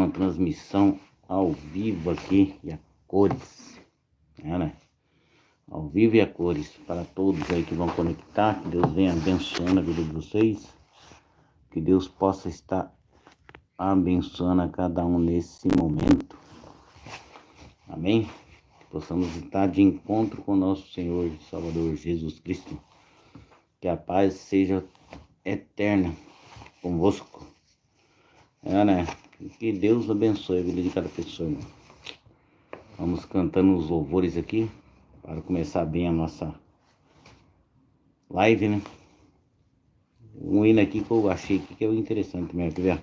uma transmissão ao vivo aqui e a cores, né? Ao vivo e a cores, para todos aí que vão conectar. Que Deus venha abençoando a vida de vocês, que Deus possa estar abençoando a cada um nesse momento, amém? Que possamos estar de encontro com o nosso Senhor e Salvador Jesus Cristo, que a paz seja eterna convosco, né? Que Deus abençoe a vida de cada pessoa, irmão. Vamos cantando os louvores aqui para começar bem a nossa live, né? Um hino aqui que eu achei que é interessante também, quer ver?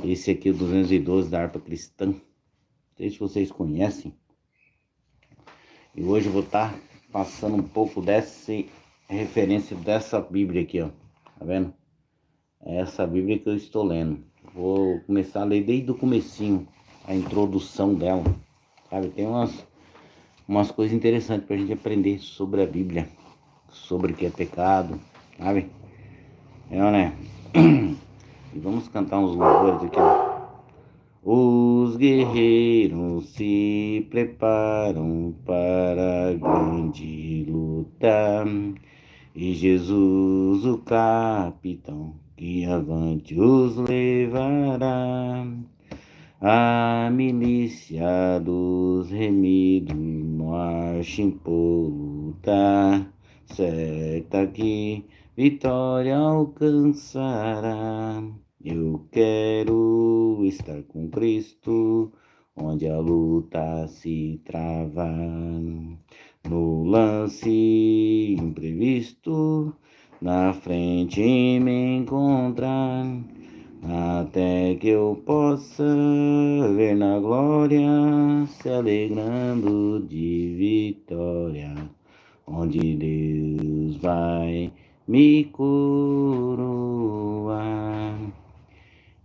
Esse aqui é o 212 da harpa cristã. Não sei se vocês conhecem. E hoje eu vou estar passando um pouco dessa referência dessa Bíblia aqui, ó. Tá vendo? É essa Bíblia que eu estou lendo. Vou começar a ler desde o comecinho, a introdução dela. Sabe? Tem umas coisas interessantes pra gente aprender sobre a Bíblia. Sobre o que é pecado, sabe? Né? E vamos cantar uns louvores aqui, ó. Os guerreiros se preparam para a grande luta, e Jesus, o capitão, que avante os levará. A milícia dos remidos marcha impoluta, certa que vitória alcançará. Eu quero estar com Cristo, onde a luta se trava. No lance imprevisto, na frente me encontrar, até que eu possa ver na glória, se alegrando de vitória, onde Deus vai me coroar.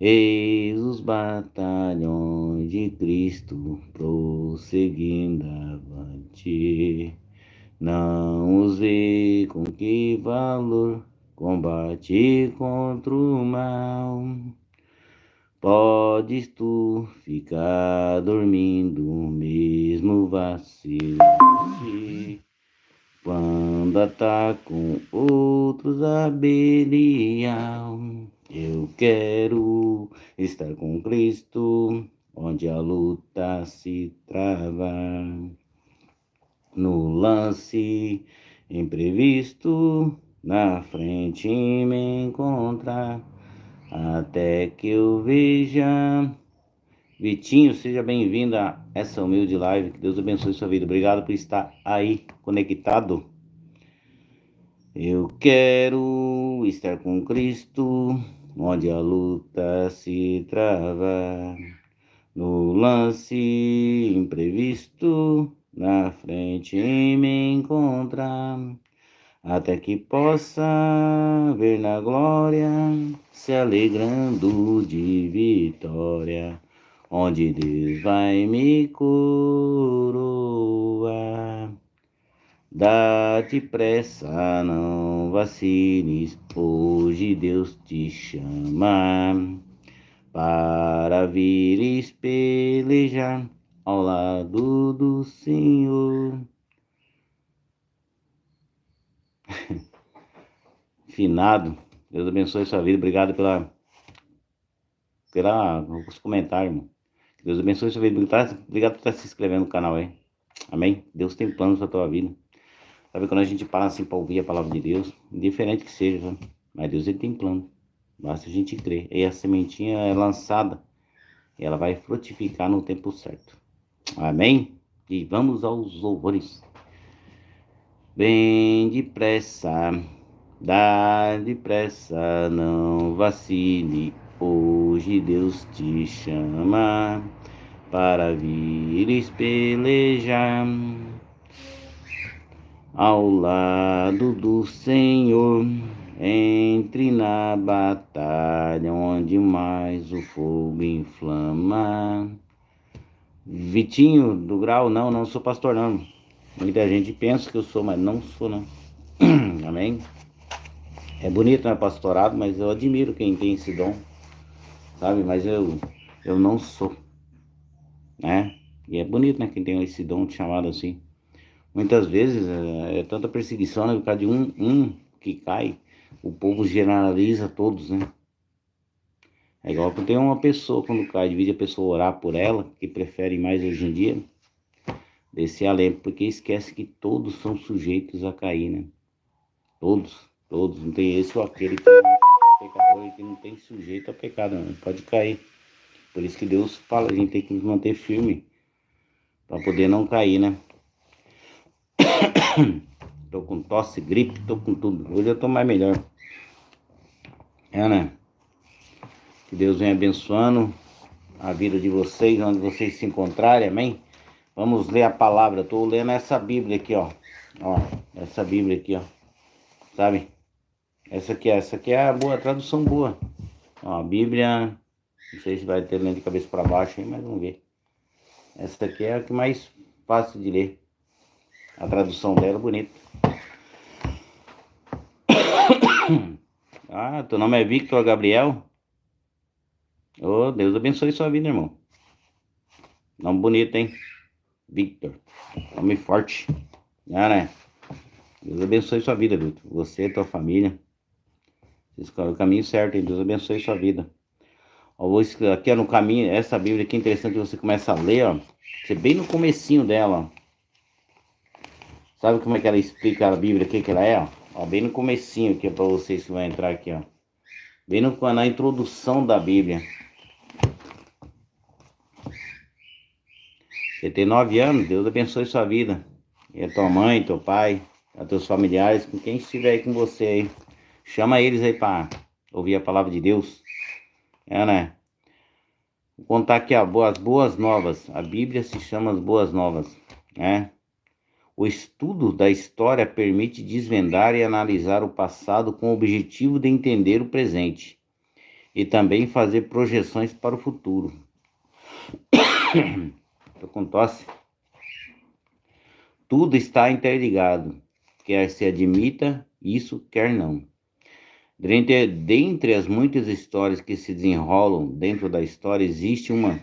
Eis os batalhões de Cristo prosseguindo avante. Não os vê com que valor combate contra o mal. Podes tu ficar dormindo, mesmo vacilante, quando atacam outros a Belial. Eu quero estar com Cristo, onde a luta se trava. No lance imprevisto, na frente me encontrar, até que eu veja. Vitinho, seja bem-vindo a essa humilde live. Que Deus abençoe sua vida. Obrigado por estar aí conectado. Eu quero estar com Cristo, onde a luta se trava. No lance imprevisto, na frente me encontrar, até que possa ver na glória, se alegrando de vitória, onde Deus vai me coroar. Dá-te pressa, não vaciles, hoje Deus te chama para vires pelejar ao lado do Senhor. Finado, Deus abençoe sua vida. Obrigado pelos comentários, irmão. Deus abençoe sua vida. Obrigado por estar se inscrevendo no canal aí. Amém? Deus tem planos para tua vida. Sabe, quando a gente para assim para ouvir a palavra de Deus, indiferente que seja, sabe? Mas Deus, ele tem plano. Basta a gente crer. E a sementinha é lançada e ela vai frutificar no tempo certo. Amém? E vamos aos louvores. Bem depressa, dá depressa, não vacile, hoje Deus te chama para vires pelejar ao lado do Senhor. Entre na batalha onde mais o fogo inflama. Vitinho do Grau, não sou pastor não. Muita gente pensa que eu sou, mas não sou não. Amém? É bonito, né, pastorado, mas eu admiro quem tem esse dom, sabe? Mas eu eu não sou, né? E é bonito, né? Quem tem esse dom chamado assim. Muitas vezes é tanta perseguição, né? Por causa de um que cai, o povo generaliza todos, né? É igual quando tem uma pessoa, quando cai, divide a pessoa orar por ela, que prefere mais hoje em dia, descer a lembra, porque esquece que todos são sujeitos a cair, né? Todos, não tem esse ou aquele que não é pecador e que não tem sujeito a pecado, não. Pode cair. Por isso que Deus fala, a gente tem que nos manter firme para poder não cair, né? Tô com tosse, gripe, tô com tudo. Hoje eu tô mais melhor. É, né? Que Deus venha abençoando a vida de vocês, onde vocês se encontrarem, amém? Vamos ler a palavra. Eu tô lendo essa Bíblia aqui, ó. Ó, essa Bíblia aqui, ó. Sabe? Essa aqui é a boa, a tradução boa. Ó, a Bíblia, não sei se vai ter lendo de cabeça para baixo aí, mas vamos ver. Essa aqui é a que mais fácil de ler. A tradução dela é bonita. Ah, teu nome é Victor Gabriel? Oh, Deus abençoe sua vida, irmão. Nome bonito, hein? Victor. Nome forte. Ah, né? Deus abençoe sua vida, Victor. Você e tua família. Vocês escolheram o caminho certo, hein? Deus abençoe sua vida. Ó, vou aqui ó, no caminho, essa Bíblia aqui é interessante, você começa a ler, ó. Você bem no comecinho dela, ó. Sabe como é que ela explica a Bíblia, o que ela é, ó? Ó, bem no comecinho aqui, ó, pra vocês que vão entrar aqui, ó. Bem na introdução da Bíblia. Você tem 9 anos, Deus abençoe sua vida. E a tua mãe, teu pai, a teus familiares, com quem estiver aí com você aí. Chama eles aí para ouvir a palavra de Deus. É, né? Vou contar aqui as boas novas. A Bíblia se chama as boas novas, né? O estudo da história permite desvendar e analisar o passado com o objetivo de entender o presente e também fazer projeções para o futuro. Estou com tosse. Tudo está interligado, quer se admita isso, quer não. Dentre as muitas histórias que se desenrolam dentro da história, existe uma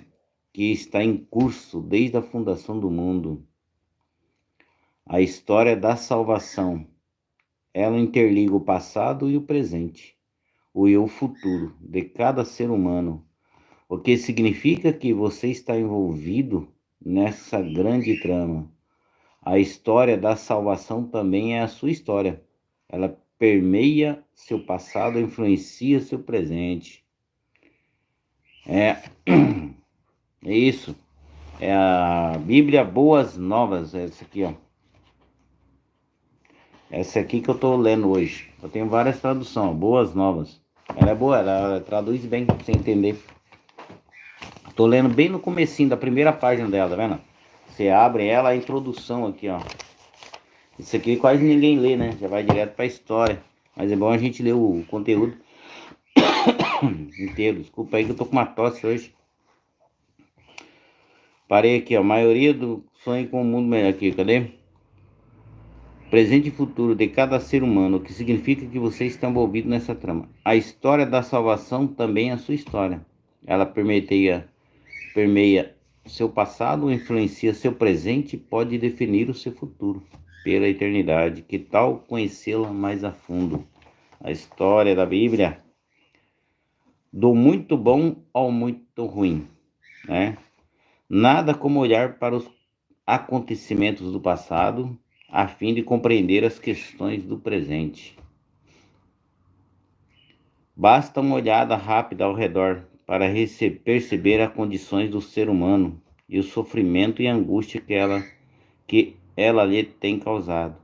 que está em curso desde a fundação do mundo. A história da salvação. Ela interliga o passado e o presente, o e o futuro de cada ser humano, o que significa que você está envolvido nessa grande trama. A história da salvação também é a sua história. Ela permeia seu passado e influencia seu presente. É isso. É a Bíblia Boas Novas, essa aqui, ó. Essa aqui que eu tô lendo hoje. Eu tenho várias traduções, Boas Novas. Ela é boa, ela traduz bem pra você entender. Tô lendo bem no comecinho da primeira página dela, tá vendo? Você abre ela, a introdução aqui, ó. Isso aqui quase ninguém lê, né? Já vai direto pra história. Mas é bom a gente ler o conteúdo inteiro. Desculpa aí que eu tô com uma tosse hoje. Parei aqui, ó. A maioria do sonho com um mundo melhor aqui, cadê? Presente e futuro de cada ser humano, o que significa que você está envolvido nessa trama. A história da salvação também é a sua história. Ela permeia seu passado, influencia seu presente e pode definir o seu futuro pela eternidade. Que tal conhecê-la mais a fundo? A história da Bíblia, do muito bom ao muito ruim, né? Nada como olhar para os acontecimentos do passado a fim de compreender as questões do presente. Basta uma olhada rápida ao redor para perceber as condições do ser humano e o sofrimento e angústia que ela lhe tem causado.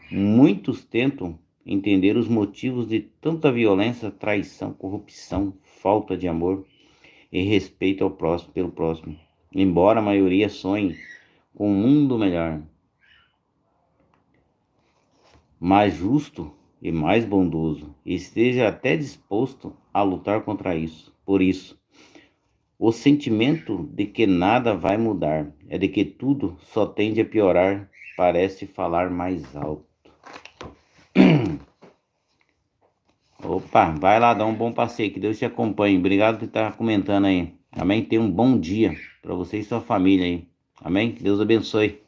Muitos tentam entender os motivos de tanta violência, traição, corrupção, falta de amor e respeito ao próximo, pelo próximo, embora a maioria sonhe com um mundo melhor, mais justo e mais bondoso, e esteja até disposto a lutar contra isso. Por isso, o sentimento de que nada vai mudar, é de que tudo só tende a piorar, parece falar mais alto. Opa, vai lá, dá um bom passeio, que Deus te acompanhe. Obrigado por estar comentando aí. Amém? Tenha um bom dia para você e sua família aí. Amém? Deus abençoe.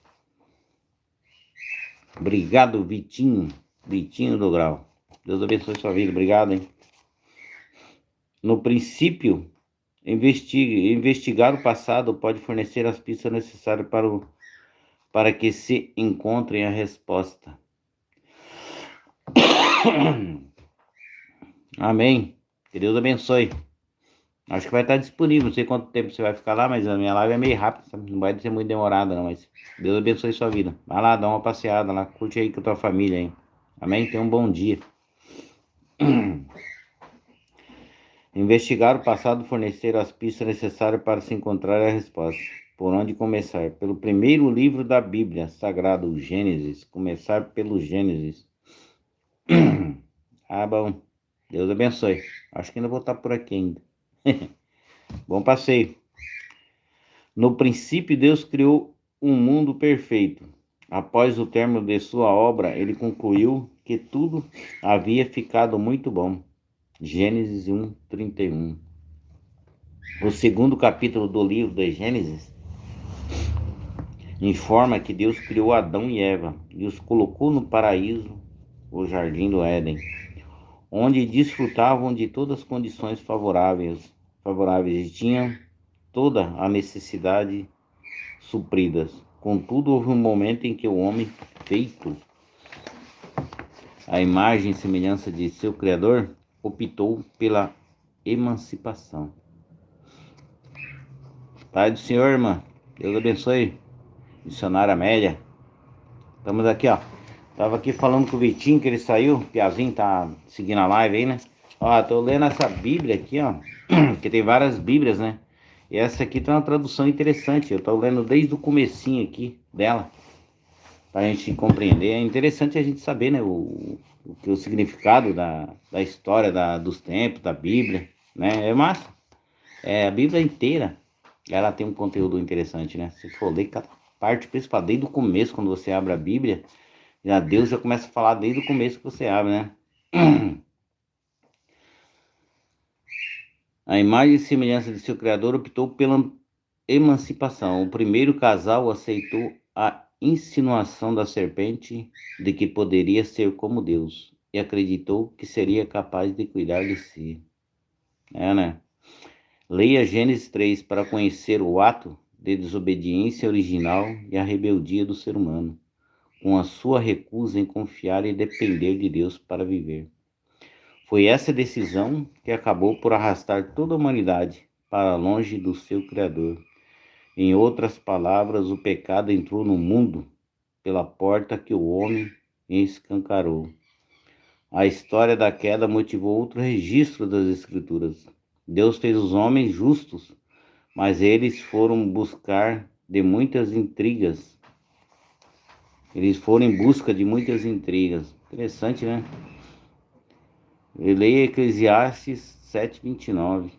Obrigado, Vitinho. Vitinho do Grau. Deus abençoe sua vida. Obrigado, hein? No princípio, investigar o passado pode fornecer as pistas necessárias para que se encontrem a resposta. Amém. Que Deus abençoe. Acho que vai estar disponível. Não sei quanto tempo você vai ficar lá, mas a minha live é meio rápida, sabe? Não vai ser muito demorada, não. Mas Deus abençoe sua vida. Vai lá, dá uma passeada lá. Curte aí com a tua família, hein? Amém? Tenha um bom dia. Investigar o passado, fornecer as pistas necessárias para se encontrar a resposta. Por onde começar? Pelo primeiro livro da Bíblia Sagrada, o Gênesis. Começar pelo Gênesis. Ah, bom. Deus abençoe. Acho que ainda vou estar por aqui ainda. Bom passeio. No princípio, Deus criou um mundo perfeito. Após o término de sua obra, ele concluiu que tudo havia ficado muito bom. Gênesis 1:31. O segundo capítulo do livro de Gênesis informa que Deus criou Adão e Eva e os colocou no paraíso, o jardim do Éden, onde desfrutavam de todas as condições favoráveis e tinham toda a necessidade supridas. Contudo, houve um momento em que o homem, feito à imagem e semelhança de seu Criador, optou pela emancipação. Pai do Senhor, irmã, Deus abençoe. Missionária Amélia. Estamos aqui, ó. Tava aqui falando com o Vitinho, que ele saiu. O Piazinho tá seguindo a live aí, né? Ó, tô lendo essa Bíblia aqui, ó. Que tem várias Bíblias, né? E essa aqui tem uma tradução interessante. Eu tô lendo desde o comecinho aqui dela, pra gente compreender. É interessante a gente saber, né? O significado da história dos tempos, da Bíblia, né? É massa. É, a Bíblia inteira, ela tem um conteúdo interessante, né? Se for ler cada parte principal, desde o começo, quando você abre a Bíblia, já Deus já começa a falar desde o começo que você abre, né? A imagem e semelhança de seu Criador optou pela emancipação. O primeiro casal aceitou a insinuação da serpente de que poderia ser como Deus e acreditou que seria capaz de cuidar de si. Né? Leia Gênesis 3 para conhecer o ato de desobediência original e a rebeldia do ser humano, com a sua recusa em confiar e depender de Deus para viver. Foi essa decisão que acabou por arrastar toda a humanidade para longe do seu Criador. Em outras palavras, o pecado entrou no mundo pela porta que o homem escancarou. A história da queda motivou outro registro das Escrituras. Deus fez os homens justos, mas eles foram buscar de muitas intrigas. Eles foram em busca de muitas intrigas. Interessante, né? Eu leio Eclesiastes 7:29.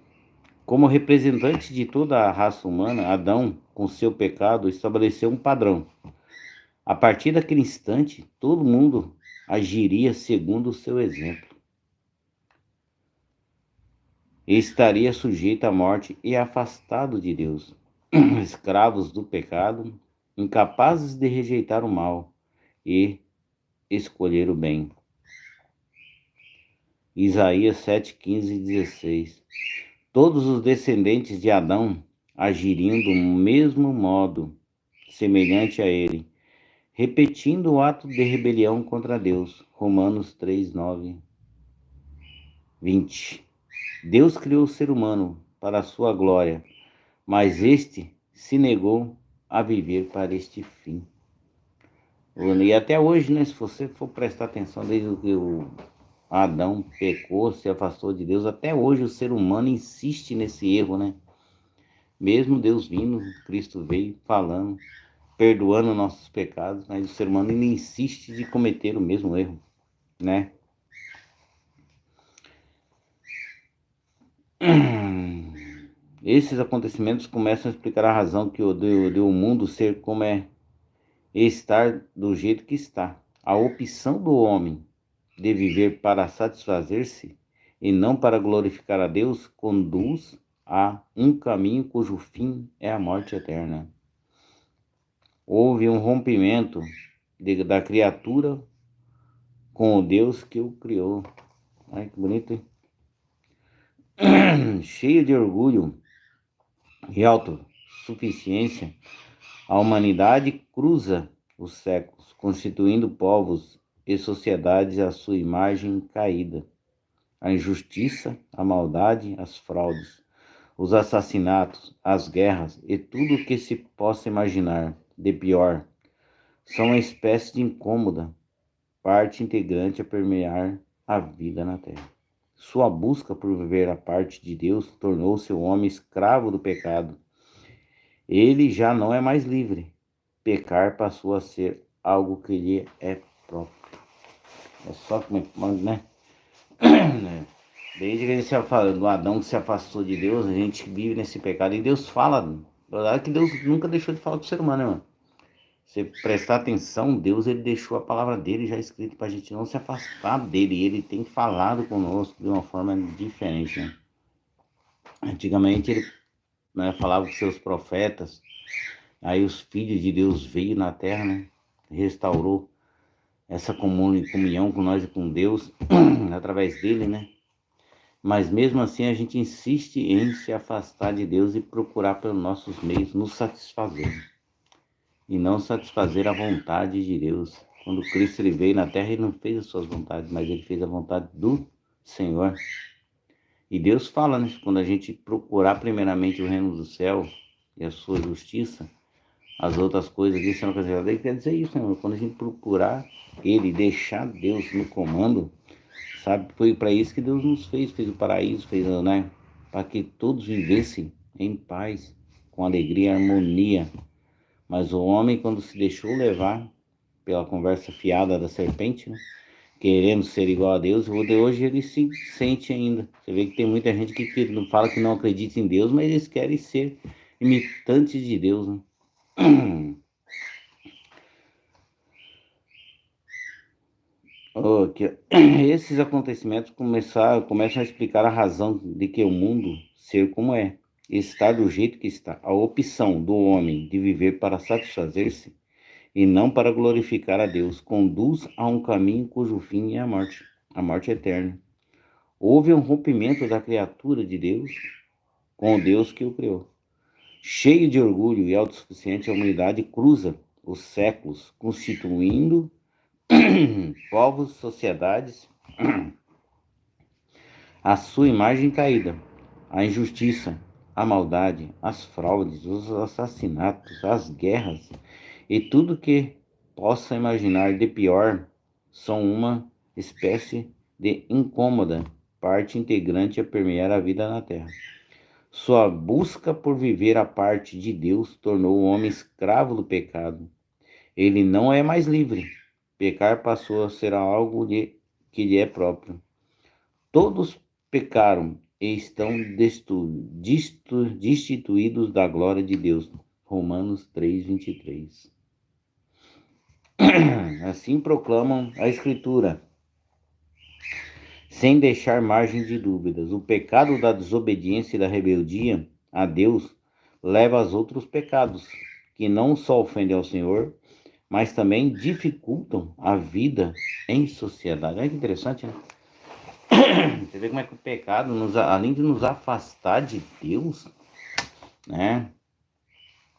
Como representante de toda a raça humana, Adão, com seu pecado, estabeleceu um padrão. A partir daquele instante, todo mundo agiria segundo o seu exemplo. E estaria sujeito à morte e afastado de Deus. Escravos do pecado, incapazes de rejeitar o mal e escolher o bem. Isaías 7:15 e 16. Todos os descendentes de Adão agiriam do mesmo modo, semelhante a ele, repetindo o ato de rebelião contra Deus. Romanos 3:9, 20. Deus criou o ser humano para a sua glória, mas este se negou a viver para este fim. E até hoje, né, se você for prestar atenção, desde que o Adão pecou, se afastou de Deus, até hoje o ser humano insiste nesse erro, né? Mesmo Deus vindo, Cristo veio falando, perdoando nossos pecados, mas o ser humano ainda insiste de cometer o mesmo erro, né? Esses acontecimentos começam a explicar a razão que deu o mundo ser como é e estar do jeito que está. A opção do homem de viver para satisfazer-se e não para glorificar a Deus conduz há um caminho cujo fim é a morte eterna. Houve um rompimento da criatura com o Deus que o criou. Ai, que bonito, hein? Cheio de orgulho e autossuficiência, a humanidade cruza os séculos, constituindo povos e sociedades à sua imagem caída. A injustiça, a maldade, as fraudes, os assassinatos, as guerras e tudo o que se possa imaginar de pior são uma espécie de incômoda parte integrante a permear a vida na Terra. Sua busca por viver a parte de Deus tornou-se o homem escravo do pecado. Ele já não é mais livre. Pecar passou a ser algo que lhe é próprio. É só como né? Desde que ele do Adão que se afastou de Deus, a gente vive nesse pecado. E Deus fala. Na verdade que Deus nunca deixou de falar com o ser humano, né, mano? Se prestar atenção, Deus ele deixou a palavra dele já escrita para a gente não se afastar dele. E ele tem falado conosco de uma forma diferente, né? Antigamente ele, né, falava com seus profetas. Aí os filhos de Deus veio na terra, né? Restaurou essa comunhão com nós e com Deus através dele, né? Mas mesmo assim a gente insiste em se afastar de Deus e procurar pelos nossos meios nos satisfazer. E não satisfazer a vontade de Deus. Quando Cristo ele veio na terra, ele não fez as suas vontades, mas ele fez a vontade do Senhor. E Deus fala, né? Quando a gente procurar primeiramente o reino do céu e a sua justiça, as outras coisas aqui serão acrescentadas. Ele quer dizer isso, né? Quando a gente procurar ele, deixar Deus no comando, sabe? Foi para isso que Deus nos fez o paraíso, né? Para que todos vivessem em paz, com alegria e harmonia. Mas o homem, quando se deixou levar pela conversa fiada da serpente, né? Querendo ser igual a Deus, o de hoje ele se sente ainda. Você vê que tem muita gente que não fala que não acredita em Deus, mas eles querem ser imitantes de Deus, né? Okay. Esses acontecimentos começam a explicar a razão de que o mundo ser como é, estar do jeito que está. A opção do homem de viver para satisfazer-se e não para glorificar a Deus conduz a um caminho cujo fim é a morte eterna. Houve um rompimento da criatura de Deus com o Deus que o criou. Cheio de orgulho e autossuficiente, a humanidade cruza os séculos, constituindo povos, sociedades, a sua imagem caída, a injustiça, a maldade, as fraudes, os assassinatos, as guerras e tudo que possa imaginar de pior são uma espécie de incômoda parte integrante a permear a vida na Terra. Sua busca por viver a parte de Deus tornou o homem escravo do pecado. Ele não é mais livre. Pecar passou a ser algo que lhe é próprio. Todos pecaram e estão destituídos da glória de Deus. Romanos 3:23. Assim proclamam a Escritura, sem deixar margem de dúvidas. O pecado da desobediência e da rebeldia a Deus leva aos outros pecados, que não só ofendem ao Senhor, mas também dificultam a vida em sociedade. Olha que interessante, né? Você vê como é que o pecado, além de nos afastar de Deus, né,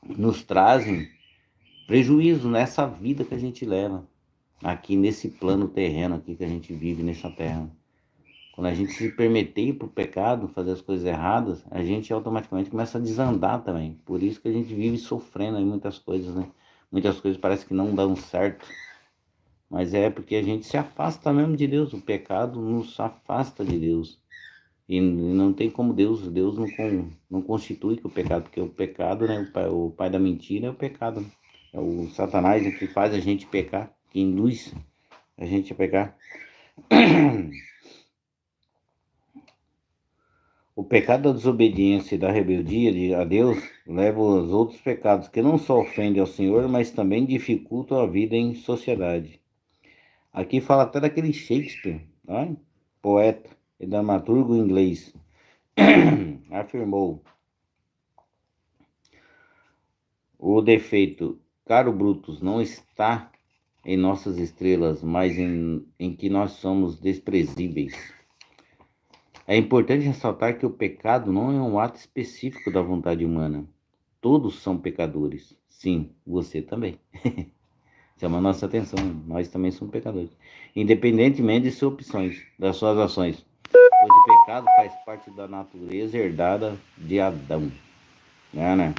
nos trazem prejuízo nessa vida que a gente leva, aqui nesse plano terreno aqui que a gente vive nessa terra. Quando a gente se permitir para o pecado, fazer as coisas erradas, a gente automaticamente começa a desandar também. Por isso que a gente vive sofrendo aí muitas coisas, né? Muitas coisas parece que não dão certo. Mas é porque a gente se afasta mesmo de Deus. O pecado nos afasta de Deus. E não tem como Deus não constitui que o pecado, porque o pecado, né? O pai da mentira é o pecado. Né? É o Satanás, né, que faz a gente pecar, que induz a gente a pecar. O pecado da desobediência e da rebeldia a Deus leva aos outros pecados que não só ofendem ao Senhor, mas também dificultam a vida em sociedade. Aqui fala até daquele Shakespeare, tá? Poeta e dramaturgo inglês, afirmou o defeito, caro Brutus, não está em nossas estrelas, mas em que nós somos desprezíveis. É importante ressaltar que o pecado não é um ato específico da vontade humana. Todos são pecadores. Sim, você também. Chama a nossa atenção, nós também somos pecadores. Independentemente de suas opções, das suas ações. Pois o pecado faz parte da natureza herdada de Adão. Né?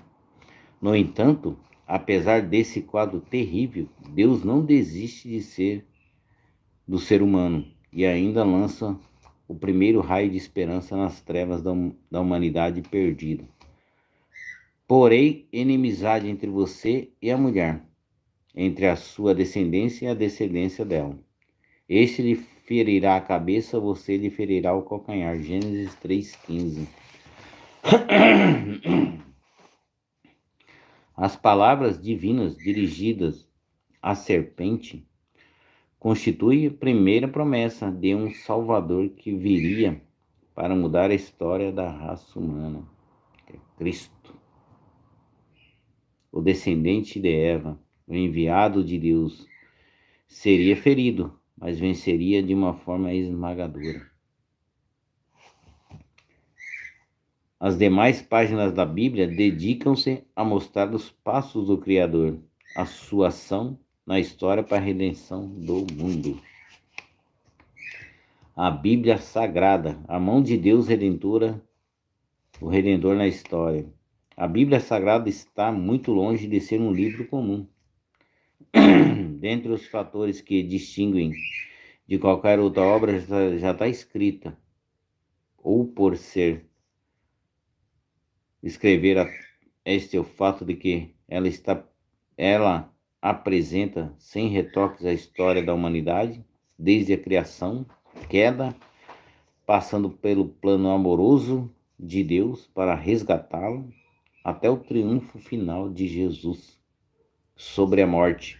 No entanto, apesar desse quadro terrível, Deus não desiste do ser humano e ainda lança o primeiro raio de esperança nas trevas da humanidade perdida. Porém, inimizade entre você e a mulher, entre a sua descendência e a descendência dela. Este lhe ferirá a cabeça, você lhe ferirá o calcanhar. Gênesis 3,15. As palavras divinas dirigidas à serpente constituem a primeira promessa de um Salvador que viria para mudar a história da raça humana, que é Cristo, o descendente de Eva, o enviado de Deus. Seria ferido, mas venceria de uma forma esmagadora. As demais páginas da Bíblia dedicam-se a mostrar os passos do Criador, a sua ação na história para a redenção do mundo. A Bíblia Sagrada, a mão de Deus Redentora, o Redentor na história. A Bíblia Sagrada está muito longe de ser um livro comum. Dentre os fatores que distinguem de qualquer outra obra já está escrita, ou por escrever este é o fato de que ela apresenta sem retoques a história da humanidade, desde a criação, queda, passando pelo plano amoroso de Deus para resgatá-la, até o triunfo final de Jesus sobre a morte,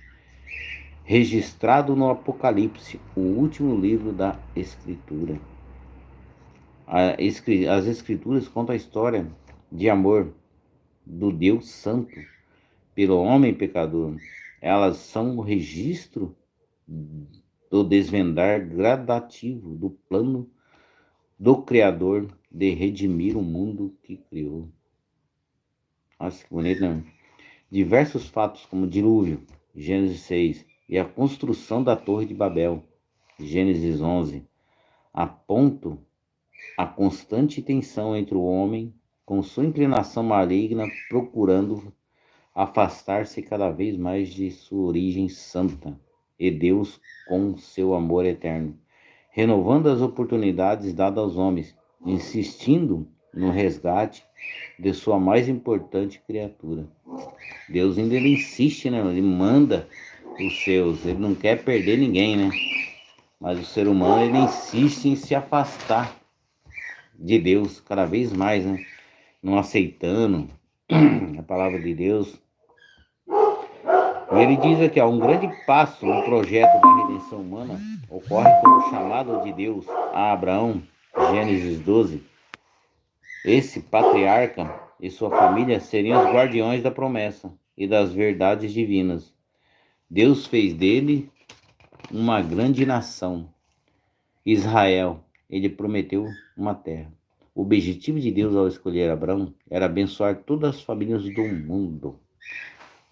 registrado no Apocalipse, o último livro da Escritura. As Escrituras contam a história de amor do Deus Santo pelo homem pecador. Elas são o registro do desvendar gradativo do plano do Criador de redimir o mundo que criou. Nossa, que bonito, né? Diversos fatos como o dilúvio, Gênesis 6, e a construção da Torre de Babel, Gênesis 11, apontam a constante tensão entre o homem com sua inclinação maligna procurando afastar-se cada vez mais de sua origem santa e Deus com seu amor eterno, renovando as oportunidades dadas aos homens, insistindo no resgate de sua mais importante criatura. Deus ainda ele insiste, né? Ele manda os seus, ele não quer perder ninguém, né? Mas o ser humano ele insiste em se afastar de Deus cada vez mais, né? Não aceitando a palavra de Deus. E ele diz aqui, um grande passo no projeto da redenção humana ocorre com o chamado de Deus a Abraão, Gênesis 12. Esse patriarca e sua família seriam os guardiões da promessa e das verdades divinas. Deus fez dele uma grande nação, Israel. Ele prometeu uma terra. O objetivo de Deus ao escolher Abraão era abençoar todas as famílias do mundo.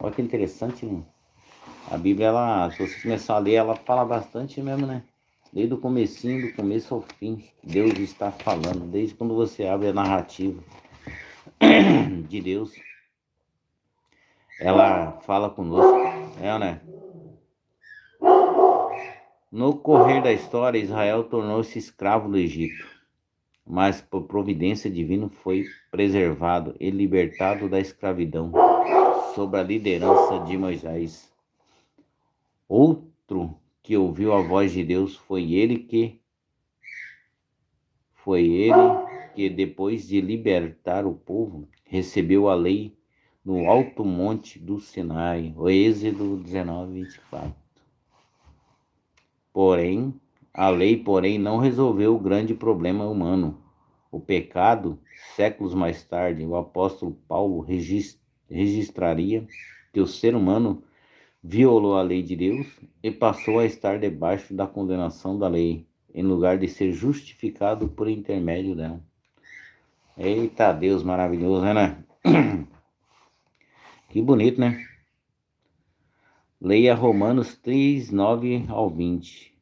Olha que interessante, né? A Bíblia, se você começar a ler, ela fala bastante mesmo, né? Desde o comecinho, do começo ao fim, Deus está falando. Desde quando você abre a narrativa de Deus, ela fala conosco, né? No correr da história, Israel tornou-se escravo do Egito, mas por providência divina foi preservado e libertado da escravidão sob a liderança de Moisés. Outro que ouviu a voz de Deus foi ele que depois de libertar o povo, recebeu a lei no alto monte do Sinai, o Êxodo 19:24. A lei não resolveu o grande problema humano, o pecado, séculos mais tarde, o apóstolo Paulo registraria que o ser humano violou a lei de Deus e passou a estar debaixo da condenação da lei, em lugar de ser justificado por intermédio dela. Eita Deus maravilhoso, né? Que bonito, né? Leia Romanos 3, 9 ao 20.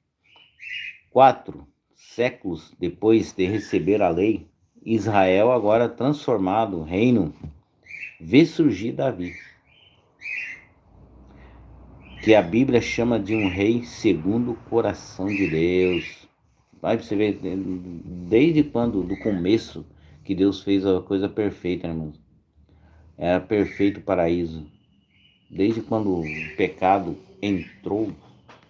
4 séculos depois de receber a lei, Israel, agora transformado reino, vê surgir Davi, que a Bíblia chama de um rei segundo o coração de Deus. Vai você ver, desde quando, do começo, que Deus fez a coisa perfeita, né, irmãos? Era perfeito o paraíso. Desde quando o pecado entrou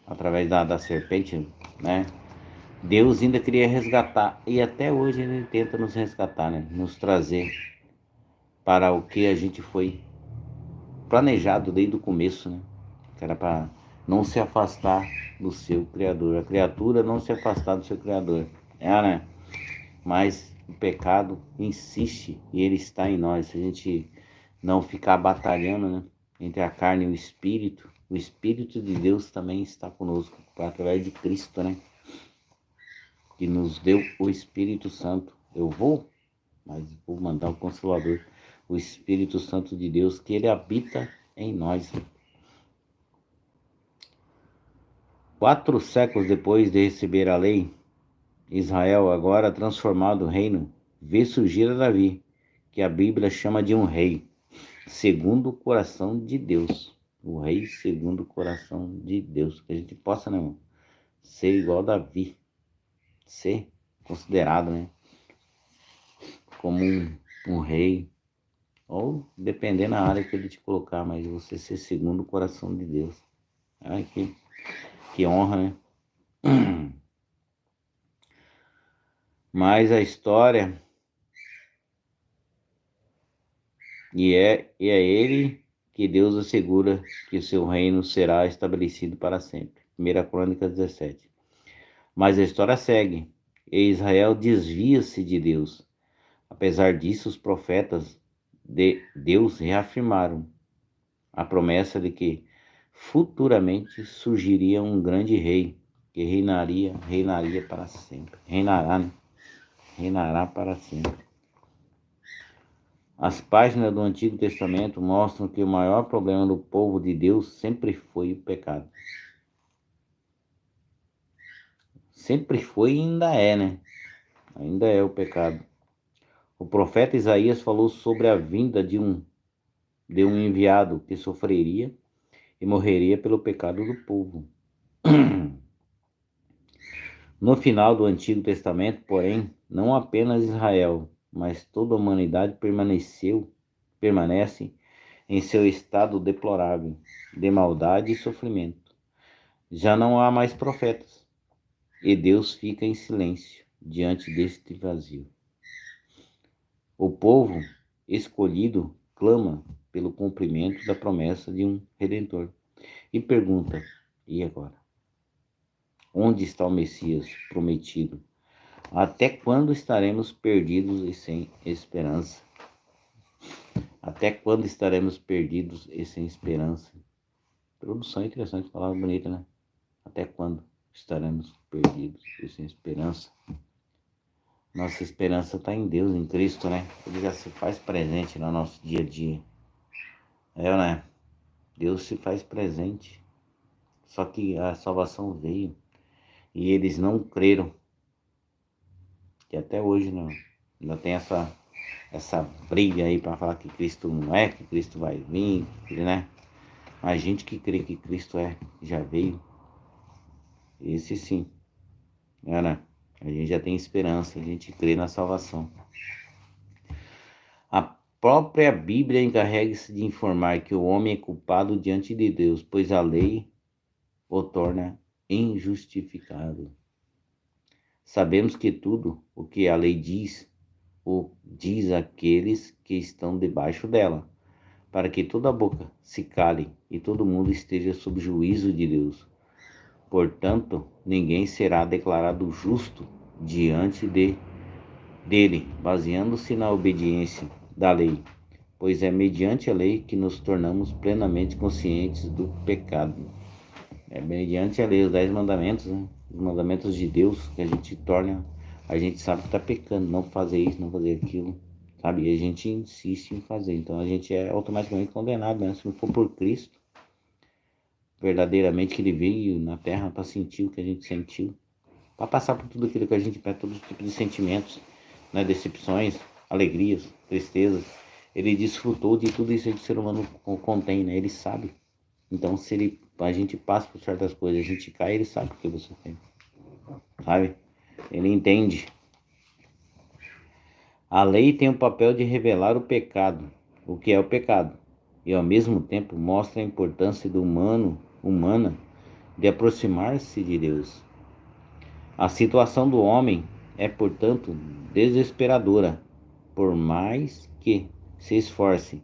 através da serpente, né? Deus ainda queria resgatar, e até hoje Ele tenta nos resgatar, né? Nos trazer para o que a gente foi planejado desde o começo, né? Que era para não se afastar do seu Criador, a criatura não se afastar do seu Criador, né? Mas o pecado insiste e ele está em nós. Se a gente não ficar batalhando, né, entre a carne e o Espírito de Deus também está conosco, através de Cristo, né? Que nos deu o Espírito Santo. Mas vou mandar o Consolador, o Espírito Santo de Deus, que ele habita em nós. 4 séculos depois de receber a lei, Israel, agora transformado reino, vê surgir a Davi, que a Bíblia chama de um rei, segundo o coração de Deus. O rei segundo o coração de Deus. Que a gente possa, né, irmão, ser igual a Davi, ser considerado, né, como um rei, ou dependendo da área que ele te colocar, mas você ser segundo o coração de Deus. Ai, que honra, né? Mas a história, e é ele que Deus assegura que o seu reino será estabelecido para sempre. 1 Crônicas 17. Mas a história segue, e Israel desvia-se de Deus. Apesar disso, os profetas de Deus reafirmaram a promessa de que futuramente surgiria um grande rei que reinaria para sempre. Reinará, né? Reinará para sempre. As páginas do Antigo Testamento mostram que o maior problema do povo de Deus sempre foi o pecado. Sempre foi e ainda é, né? Ainda é o pecado. O profeta Isaías falou sobre a vinda de um enviado que sofreria e morreria pelo pecado do povo. No final do Antigo Testamento, porém, não apenas Israel, mas toda a humanidade permanece em seu estado deplorável de maldade e sofrimento. Já não há mais profetas, e Deus fica em silêncio diante deste vazio. O povo escolhido clama pelo cumprimento da promessa de um Redentor e pergunta: e agora? Onde está o Messias prometido? Até quando estaremos perdidos e sem esperança? Até quando estaremos perdidos e sem esperança? Introdução interessante, palavra bonita, né? Até quando estaremos perdidos e sem esperança? Nossa esperança está em Deus, em Cristo, né? Ele já se faz presente no nosso dia a dia. Né? Deus se faz presente. Só que a salvação veio e eles não creram. Que até hoje não, ainda tem essa briga aí para falar que Cristo não é, que Cristo vai vir, né? A gente que crê que Cristo já veio, esse sim, né? A gente já tem esperança, a gente crê na salvação. A própria Bíblia encarrega-se de informar que o homem é culpado diante de Deus, pois a lei o torna injustificável. Sabemos que tudo o que a lei diz, o diz àqueles que estão debaixo dela, para que toda boca se cale e todo mundo esteja sob juízo de Deus. Portanto, ninguém será declarado justo diante de dele, baseando-se na obediência da lei, pois é mediante a lei que nos tornamos plenamente conscientes do pecado. É mediante a lei, os 10 mandamentos, né? Os mandamentos de Deus, que a gente sabe que está pecando, não fazer isso, não fazer aquilo, sabe? E a gente insiste em fazer, então a gente é automaticamente condenado, né? Se não for por Cristo, verdadeiramente que ele veio na terra para sentir o que a gente sentiu, para passar por tudo aquilo que a gente pede, todos os tipos de sentimentos, né? Decepções, alegrias, tristezas. Ele desfrutou de tudo isso que o ser humano contém, né? Ele sabe. Então, se a gente passa por certas coisas, a gente cai, ele sabe o que você tem, sabe? Ele entende. A lei tem o papel de revelar o pecado, o que é o pecado, e ao mesmo tempo mostra a importância humana de aproximar-se de Deus. A situação do homem é, portanto, desesperadora. Por mais que se esforce,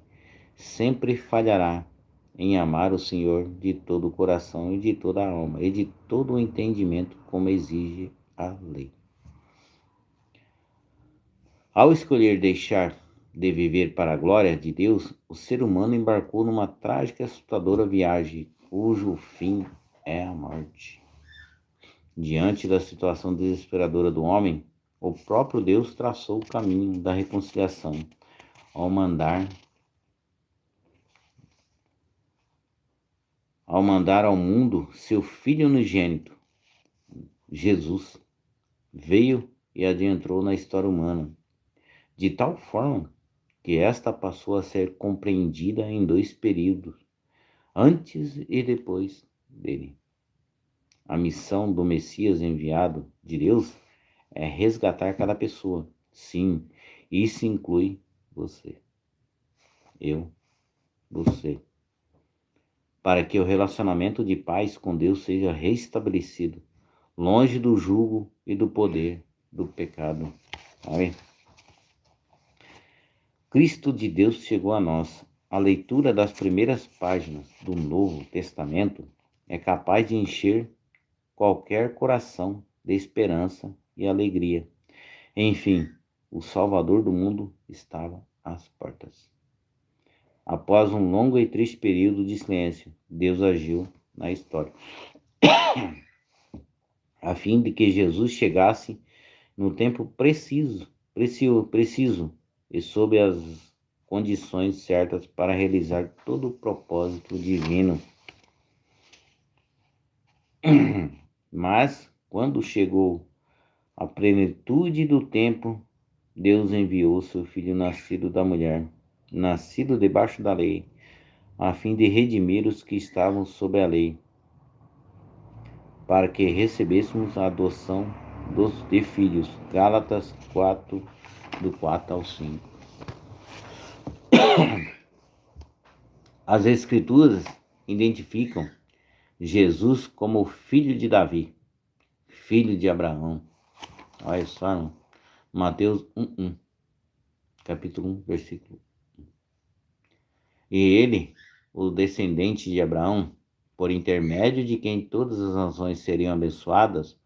sempre falhará em amar o Senhor de todo o coração e de toda a alma e de todo o entendimento, como exige a lei. Ao escolher deixar de viver para a glória de Deus, o ser humano embarcou numa trágica e assustadora viagem, cujo fim é a morte. Diante da situação desesperadora do homem, o próprio Deus traçou o caminho da reconciliação ao mandar ao mundo seu Filho unigênito. Jesus veio e adentrou na história humana, de tal forma que esta passou a ser compreendida em 2 períodos, antes e depois dele. A missão do Messias enviado de Deus é resgatar cada pessoa. Sim, isso inclui você, eu, você, para que o relacionamento de paz com Deus seja restabelecido, longe do jugo e do poder do pecado. Amém? Cristo de Deus chegou a nós. A leitura das primeiras páginas do Novo Testamento é capaz de encher qualquer coração de esperança e alegria. Enfim, o Salvador do mundo estava às portas. Após um longo e triste período de silêncio, Deus agiu na história, a fim de que Jesus chegasse no tempo preciso e sob as condições certas para realizar todo o propósito divino. Mas, quando chegou a plenitude do tempo, Deus enviou seu Filho nascido da mulher, nascido debaixo da lei, a fim de redimir os que estavam sob a lei, para que recebêssemos a adoção de filhos. Gálatas 4, do 4 ao 5. As Escrituras identificam Jesus como filho de Davi, filho de Abraão. Olha só, Mateus 1, capítulo 1, versículo 1. E ele, o descendente de Abraão, por intermédio de quem todas as nações seriam abençoadas,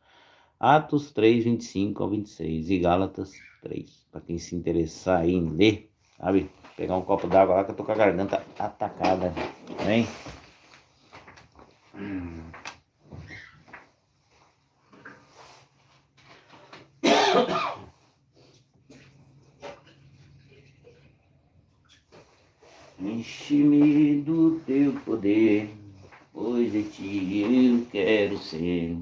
Atos 3, 25 ao 26 e Gálatas 3. Para quem se interessar aí em ler, sabe? Pegar um copo d'água lá que eu tô com a garganta atacada, hein? Enche-me do teu poder, pois de ti eu quero ser.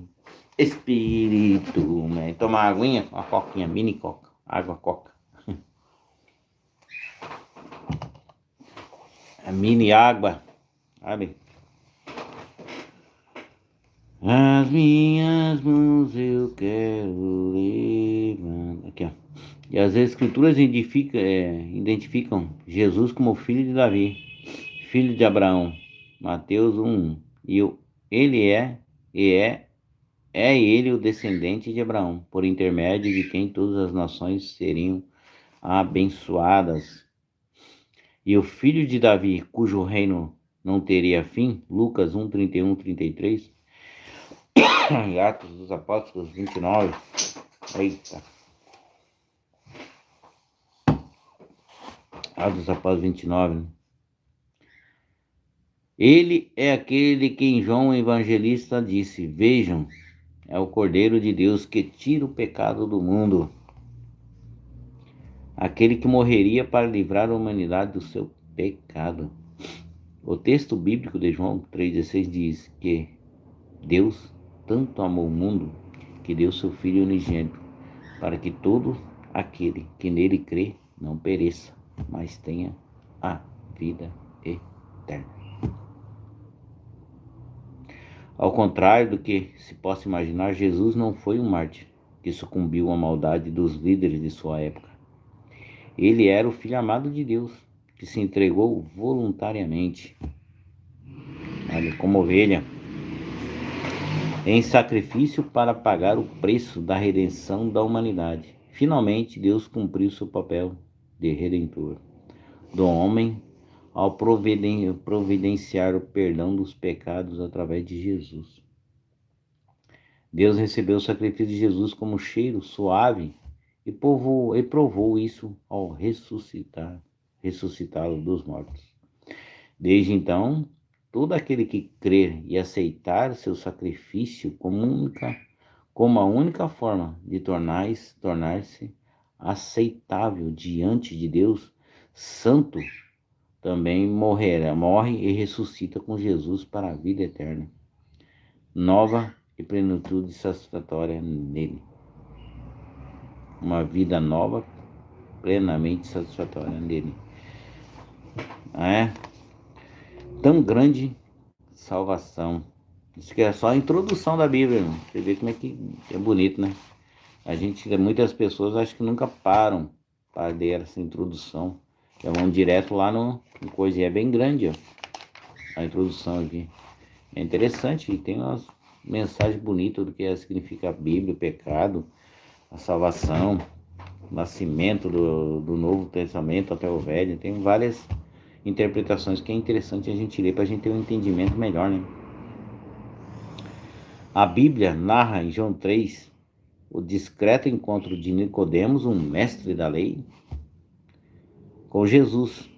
Espírito, né? Tomar aguinha, uma coquinha, mini coca, água coca. A mini água, sabe? As minhas mãos eu quero levantar. Aqui, ó. E as Escrituras identificam Jesus como filho de Davi, filho de Abraão. Mateus 1. E ele é ele o descendente de Abraão, por intermédio de quem todas as nações seriam abençoadas. E o filho de Davi, cujo reino não teria fim, Lucas 1, 31, 33, Atos dos Apóstolos 29, eita. Atos dos Apóstolos 29, né? Ele é aquele que em João Evangelista disse: vejam, é o Cordeiro de Deus que tira o pecado do mundo. Aquele que morreria para livrar a humanidade do seu pecado. O texto bíblico de João 3,16 diz que Deus tanto amou o mundo que deu seu Filho unigênito, para que todo aquele que nele crê não pereça, mas tenha a vida eterna. Ao contrário do que se possa imaginar, Jesus não foi um mártir que sucumbiu à maldade dos líderes de sua época. Ele era o Filho amado de Deus, que se entregou voluntariamente, como ovelha, em sacrifício para pagar o preço da redenção da humanidade. Finalmente, Deus cumpriu seu papel de redentor do homem ao providenciar o perdão dos pecados através de Jesus. Deus recebeu o sacrifício de Jesus como cheiro suave e provou isso ao ressuscitá-lo dos mortos. Desde então, todo aquele que crer e aceitar seu sacrifício como a única forma de tornar-se aceitável diante de Deus, santo, também morre e ressuscita com Jesus para a vida eterna, nova e plenitude satisfatória nele. Uma vida nova, plenamente satisfatória nele. Tão grande salvação. Isso que é só a introdução da Bíblia, irmão. Você vê como é que é bonito, né? Muitas pessoas acho que nunca param para ler essa introdução. Já vão direto lá no coisa, e é bem grande, ó, a introdução aqui. É interessante, e tem umas mensagens bonitas do que significa a Bíblia, o pecado, a salvação, o nascimento do Novo Testamento até o Velho. Tem várias interpretações que é interessante a gente ler para a gente ter um entendimento melhor, né? A Bíblia narra em João 3 o discreto encontro de Nicodemos, um mestre da lei, com Jesus.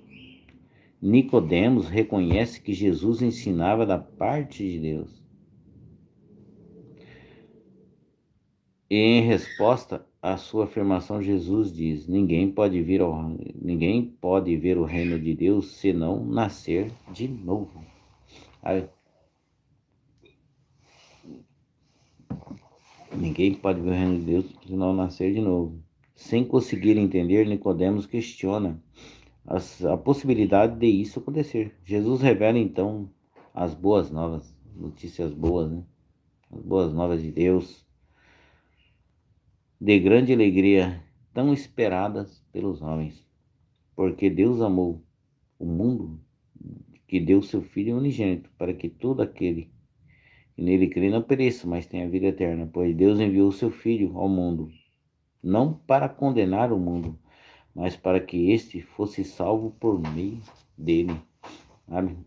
Nicodemos reconhece que Jesus ensinava da parte de Deus. E em resposta à sua afirmação, Jesus diz: ninguém pode ver o reino de Deus se não nascer de novo. Ninguém pode ver o reino de Deus se não nascer de novo. Sem conseguir entender, Nicodemos questiona a possibilidade de isso acontecer. Jesus revela então as boas novas, notícias boas, né? As boas novas de Deus, de grande alegria, tão esperadas pelos homens, porque Deus amou o mundo que deu seu Filho unigênito, para que todo aquele que nele crê não pereça, mas tenha vida eterna. Pois Deus enviou o seu Filho ao mundo, não para condenar o mundo, mas para que este fosse salvo por meio dele. Sabe?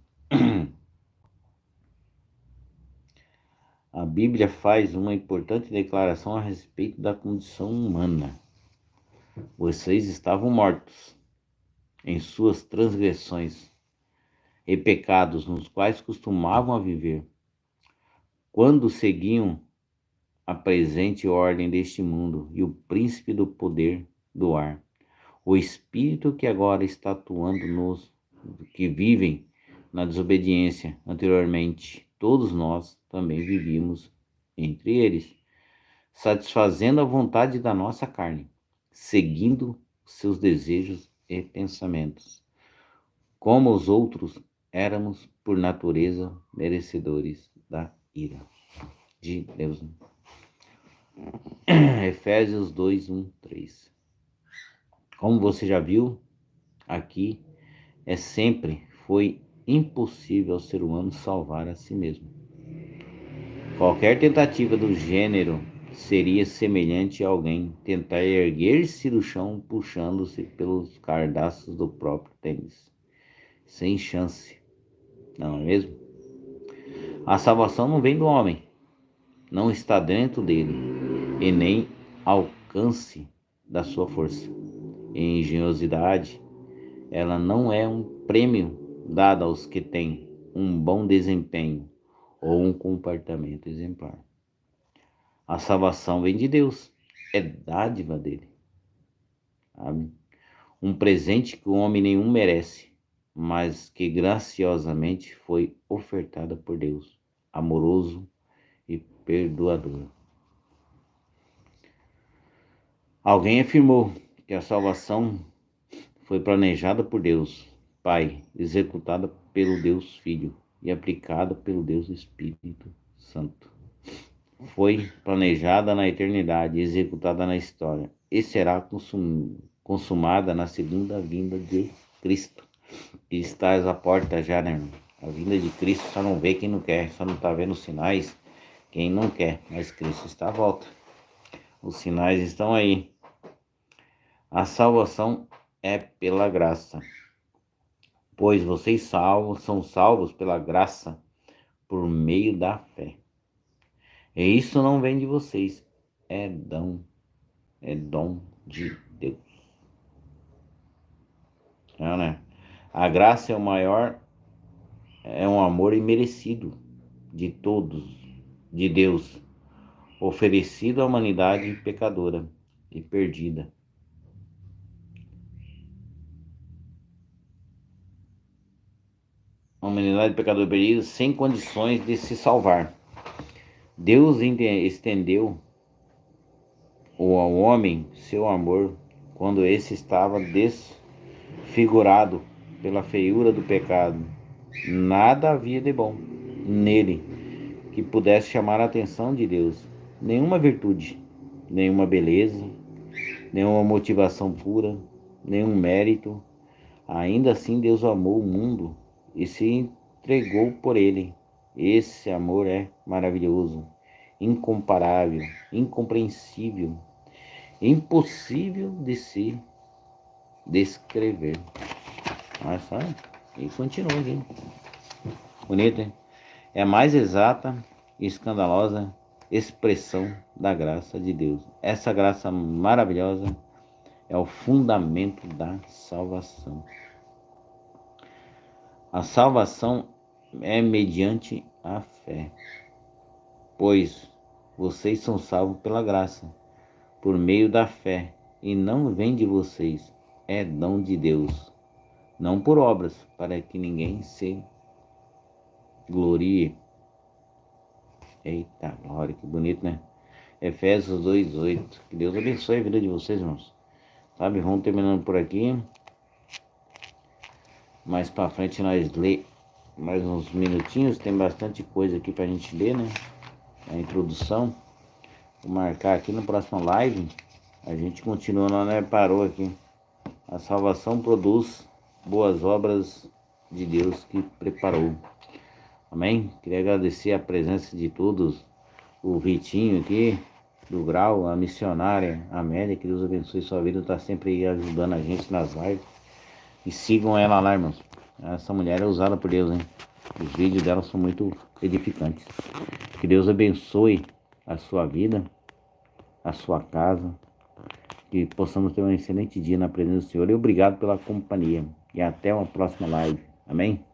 A Bíblia faz uma importante declaração a respeito da condição humana. Vocês estavam mortos em suas transgressões e pecados, nos quais costumavam a viver, quando seguiam a presente ordem deste mundo e o príncipe do poder do ar, o espírito que agora está atuando nos que vivem na desobediência. Anteriormente, todos nós também vivíamos entre eles, satisfazendo a vontade da nossa carne, seguindo seus desejos e pensamentos. Como os outros, éramos por natureza merecedores da ira de Deus. Efésios 2, 1, 3. Como você já viu aqui, sempre foi impossível ao ser humano salvar a si mesmo. Qualquer tentativa do gênero seria semelhante a alguém tentar erguer-se do chão puxando-se pelos cardaços do próprio tênis. Sem chance, não é mesmo? A salvação não vem do homem, não está dentro dele e nem alcance da sua força e engenhosidade Ela não é um prêmio dado aos que têm um bom desempenho ou um comportamento exemplar. A salvação vem de Deus, é dádiva dele. Sabe? Um presente que o homem nenhum merece, mas que graciosamente foi ofertada por Deus, amoroso e perdoador. Alguém afirmou que a salvação foi planejada por Deus Pai, executada pelo Deus Filho e aplicada pelo Deus Espírito Santo. Foi planejada na eternidade, executada na história e será consumada na segunda vinda de Cristo. E estás à porta já, né, irmão? A vinda de Cristo só não vê quem não quer, só não está vendo os sinais quem não quer, mas Cristo está à volta. Os sinais estão aí. A salvação é pela graça, pois vocês são salvos pela graça por meio da fé. E isso não vem de vocês, é dom de Deus. Não, né? A graça é um amor imerecido de todos, de Deus, oferecido à humanidade pecadora e perdida. A humanidade pecadora e perdida sem condições de se salvar. Deus estendeu ao homem seu amor quando esse estava desfigurado pela feiura do pecado. Nada havia de bom nele que pudesse chamar a atenção de Deus. Nenhuma virtude, nenhuma beleza, nenhuma motivação pura, nenhum mérito. Ainda assim Deus amou o mundo e se entregou por ele. Esse amor é maravilhoso, incomparável, incompreensível, impossível de se descrever. Olha só, e continua aqui. Bonito, hein? É a mais exata e escandalosa expressão da graça de Deus. Essa graça maravilhosa é o fundamento da salvação. A salvação é mediante a fé, pois vocês são salvos pela graça, por meio da fé, e não vem de vocês, é dom de Deus, não por obras, para que ninguém se glorie. Eita, glória, que bonito, né? Efésios 2:8. Que Deus abençoe a vida de vocês, irmãos. Sabe, vamos terminando por aqui. Mais pra frente nós lê mais uns minutinhos. Tem bastante coisa aqui pra gente ler, né? A introdução. Vou marcar aqui na próxima live. A gente continua, não, né? Parou aqui. A salvação produz boas obras de Deus que preparou. Amém? Queria agradecer a presença de todos. O Vitinho aqui, do Grau, a missionária Amélia, que Deus abençoe sua vida, está sempre aí ajudando a gente nas lives. E sigam ela lá, irmãos. Essa mulher é usada por Deus, hein? Os vídeos dela são muito edificantes. Que Deus abençoe a sua vida, a sua casa. Que possamos ter um excelente dia na presença do Senhor. E obrigado pela companhia. E até uma próxima live. Amém?